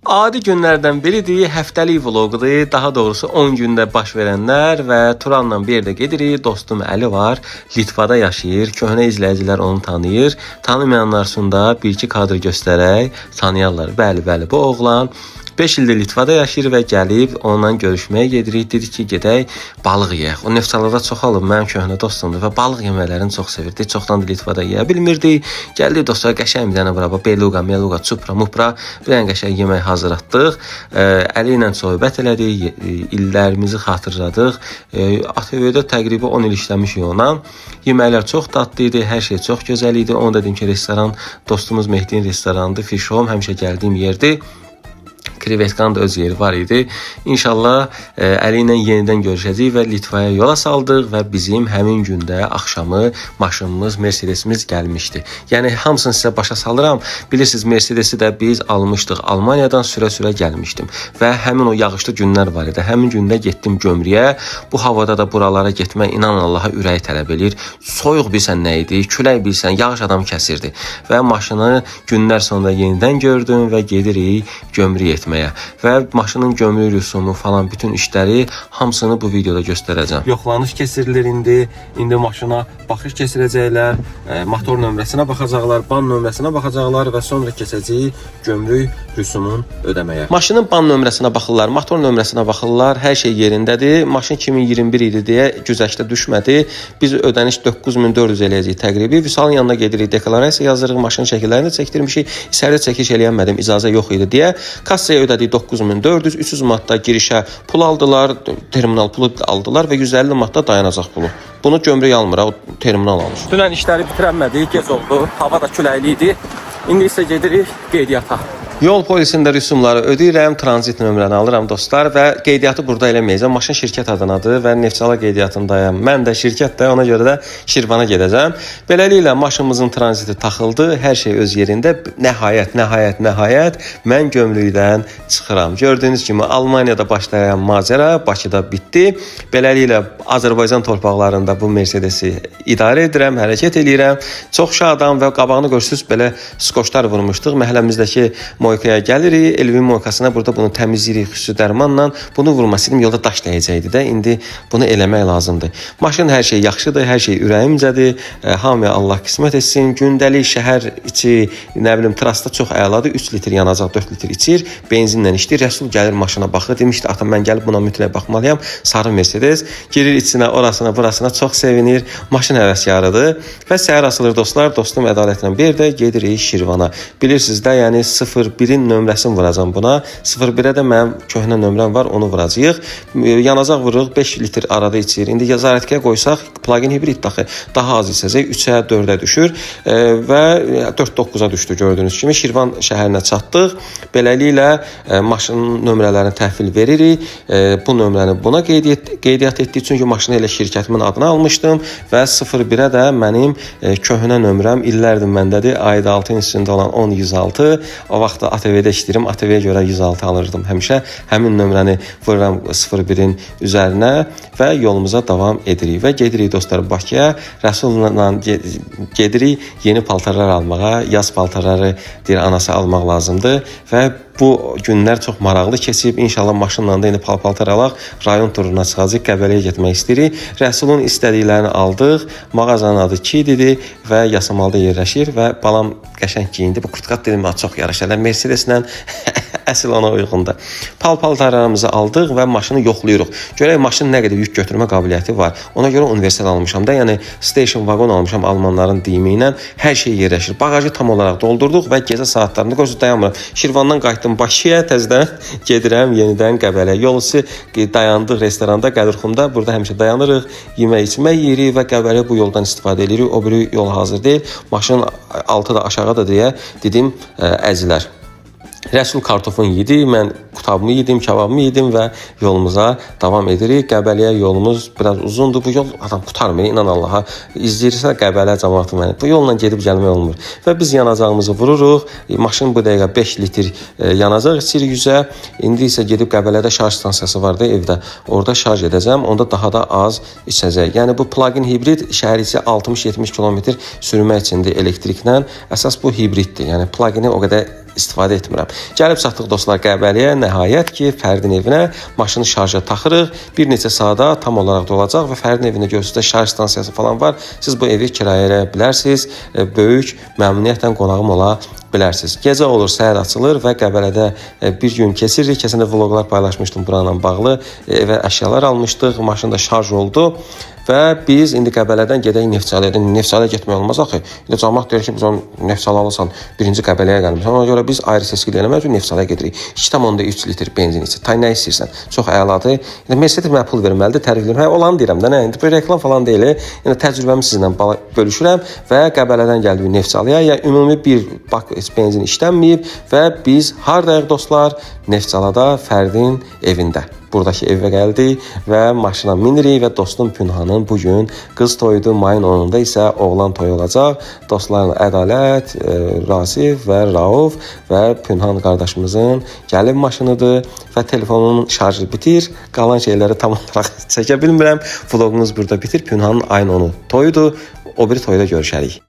Adi günlərdən biridir, həftəlik vloqdur, daha doğrusu 10 gündə baş verənlər və Turanla bir yerdə gedirik. Dostum Əli var, Litvada yaşayır, köhnə izləyicilər onu tanıyır. Tanımayanlar üçün də bir-iki kadr göstərək, tanıyarlar. Bəli, bu oğlan 5 ildir Litvada yaşayır və gəlib onunla görüşməyə gedirik. Dedik ki, gedək balıq yeyək. O Neftçalada çoxalıb, mənim köhnə dostumdur və balıq yemələrini çox sevirdi. Çoxdan da Litvada yeyə bilmirdi. Gəldik dostlar, qəşəng bir dənə bura, beluqa, meluqa, çupra, mupra bir dənə qəşəng yemək hazırlatdıq. Əli ilə söhbət elədik, illərimizi xatırladıq. ATV-də təqribən 10 il işləmişik ona. Yeməklər çox dadlı idi, hər şey çox gözəl idi. Onu dedim ki, restoran dostumuz Mehdi'nin restoranıdır, Fish Home, həmişə gəldiyim yerdir. Krevetkanın da öz yeri var idi. İnşallah Əli ilə yenidən görüşəcəyik və Litvaya yola saldıq və bizim həmin gündə axşamı maşınımız, Mercedesimiz gəlmişdi. Yəni hamısını sizə başa salıram. Bilirsiniz, Mercedesi də biz almışdıq. Almaniyadan sürə-sürə gəlmişdim və həmin o yağışlı günlər var idi. Həmin gündə getdim gömrüyə. Bu havada da buralara getmək inan Allaha ürək tələb edir. Soyuq bilsən nə idi, külək bilsən, yağış adam kəsirdi və maşını günlər sonra yenidən gördüm və gedirik gömrü etməyə. Və maşının gömrü rüsumu falan bütün işləri hamısını bu videoda göstərəcəm. Yoxlanış keçirilir indi maşına baxış keçirəcəklər, motor nömrəsinə baxacaqlar, ban nömrəsinə baxacaqlar və sonra keçəcəyik gömrük rüsumun ödəməyə. Maşının ban nömrəsinə baxırlar, motor nömrəsinə baxırlar, hər şey yerindədir. Maşın 2021 idi deyə güzəştə düşmədi. Biz ödəniş 9400 eləyəcəyik təqribi. Vüsalın yanına gedirik, deklarasiya yazırıq, maşın şəkillərini çəkdirmişik. İçəridə çəkiş eləyənmədim, icazə yox idi deyə kassaya ödədik 9400, 300 manatda girişə pul aldılar, terminal pulu aldılar və 150 manatda dayanacaq pulu. Bunu gömrük almır, o terminal alır. Dünən işləri bitirənmədik, gec oldu, hava da küləkli idi. İndi isə gedirik qeydiyyata. Yol polisində rüsumları ödəyirəm, tranzit nömrəni alıram dostlar və qeydiyyatı burada eləməyəcəm. Maşın şirkət adınadır və Neftçala qeydiyyatındayım. Mən də şirkət də, ona görə də Şirvana gedəcəm. Beləliklə maşınımızın tranziti taxıldı, hər şey öz yerində. Nəhayət mən gömrükdən çıxıram. Gördüyünüz kimi Almaniyada başlayan macəra Bakıda bitdi. Beləliklə Azərbaycan torpaqlarında bu Mercedesi idarə edirəm, hərəkət edirəm. Çox şadam və qabağını görürsüz belə skoçlar vurmuşduq. Məhəlləmizdəki moykaya gəlirik, Elvin moykasına burada bunu təmizləyirik xüsusi dərmanla. Bunu vurmasaydım yolda daş dəyəcəkdi də. İndi bunu eləmək lazımdır. Maşın hər şey yaxşıdır, hər şey ürəyimcədir. Hamıya Allah qismət etsin. Gündəlik şəhər içi, nə bilim, trasda çox əladır. 3 litr yanacaq, 4 litr içir, benzinlə içir. Rəsul gəlir maşına baxır, demişdi, ata mən gəlib buna mütləq baxmalıyam. Sarı Mercedes. Girir içinə, orasına, burasına çox sevinir. Maşın həvəskarıdır və səhər asılır dostlar. Dostum ədalətlə bir də gedirik Şirvana. Bilirsiniz də, yəni 01-in nömrəsini vuracam buna. 01-ə də mənim köhnə nömrəm var, onu vuracağıq. Yanacaq vururuq, 5 litr arada içir. İndi yazarətkəyə qoysaq, plug-in hibrid daxı daha az içəcək, 3-ə, 4-ə düşür və 4-9-a düşdü gördüyünüz kimi. Şirvan şəhərinə çatdıq. Beləliklə maşının nömrələrini təhvil veririk. Bu nömrəni buna qeydiyyat etdik, çünki maşını elə şirkətimin adına almışdım və 01-ə də mənim köhnə nömrəm illərdir məndədir. Ayda 6 insində olan 10-106. O vaxt ATV-də işləyirəm, ATV-yə görə 106 alırdım həmişə. Həmin nömrəni vururam 01-in üzərinə və yolumuza davam edirik. Və gedirik dostlar Bakıya. Rəsulla gedirik yeni paltarlar almağa. Yaz paltarları deyir anası almaq lazımdır və bu günlər çox maraqlı keçib. İnşallah maşınla da indi paltar alaq. Rayon turuna çıxacaq, Qəbələyə getmək istəyirik. Rəsulun istədiklərini aldıq. Mağazanın adı Kididir və Yasamalda yerləşir və balam qəşəng geyindi. Bu kurtkat dedim, çox yaraşır. Mercedeslə əsl ona uyğundur. Paltarlarımızı aldıq və maşını yoxlayırıq. Görək maşın nə qədər yük götürmə qabiliyyəti var. Ona görə universal almışam da, yəni station vagon almışam almanların deyimi ilə. Hər şey yerləşir. Bagajı tam olaraq doldurduq və gecə saatlarında qoyuz dayanmırıq. Şirvandan qayıtdım Bakıya, təzədən gedirəm yenidən Qəbələ. Yolusu dayandıq restoranda Qədirxumda. Burada həmişə dayanırıq, yemək içmək yeyirik və Qəbələ bu yoldan istifadə edirik. O biri yol hazır deyil. Maşın altı da aşağıda deyə dedim əzilər. Rəsul kartofun yedi, mən qutabımı yedim, kebabımı yedim və yolumuza davam edirik. Qəbələyə yolumuz biraz uzundur. Bu yol adam qutarmır, inan Allaha. İzləyirsə Qəbələ cəmaatı məni. Bu yolla gedib gəlmək olmur. Və biz yanacağımızı vururuq. Maşın bu dəqiqə 5 litr yanacaq içir 100-ə. İndi isə gedib Qəbələdə şarj stansiyası var da evdə. Orada şarj edəcəm. Onda daha da az içəcək. Yəni bu plug-in hibrid şəhər içi 60-70 km sürmək içindir elektriklə. Əsas bu hibriddir. Yəni plug-ini o qədər istifadə etmirəm. Gəlib çatdıq dostlar Qəbəliyə. Nəhayət ki, Fərdin evinə maşını şarja taxırıq. Bir neçə saata tam olaraq dolacaq və Fərdin evində görürsünüz şarj stansiyası falan var. Siz bu evi kirayə edə bilərsiniz. Böyük məmnuniyyətlə qonağım ola bilərsiniz. Gecə olur, səhər açılır və Qəbələdə bir gün keçiririk. Keçəndə vloqlar paylaşmışdım buranla bağlı. Evə əşyalar almışdıq, maşın da şarj oldu. Və biz indi Qəbələdən gedək Neftçaliyə. Neftçaliyə getmək olmaz axı. İndi cəmaət deyir ki, biz onu Neftçali alırsan, birinci Qəbələyə gəlmişsən. Ona görə biz ayrı seçkilik eləmək üçün Neftçaliyə gedirik. 2,3 litr benzin içir. Tay nə istəyirsən? Çox əladır. İndi Mercedes mənə pul verməlidir, tərifləyirəm. Hə, olanı deyirəm də, nə? İndi bir reklam falan deyil. Yəni təcrübəmi sizinlə bölüşürəm və Qəbələdən gəldik Neftçaliyə. Yəni ümumi bir bak benzin işlənməyib və biz hardayıq dostlar? Neftçalada Fərdin evində. Buradakı evə gəldik və maşına minirik və dostum Pünhanın bugün qız toyudur. Mayın 10-da isə oğlan toyu olacaq. Dostlarla Ədalət, Rasif və Rauf və Pünhan qardaşımızın gəlin maşınıdır və telefonun şarjı bitir. Qalan şeyləri tam olaraq çəkə bilmirəm. Vloqumuz burada bitir. Pünhanın ayın 10-u toyudur. O bir toyda görüşərik.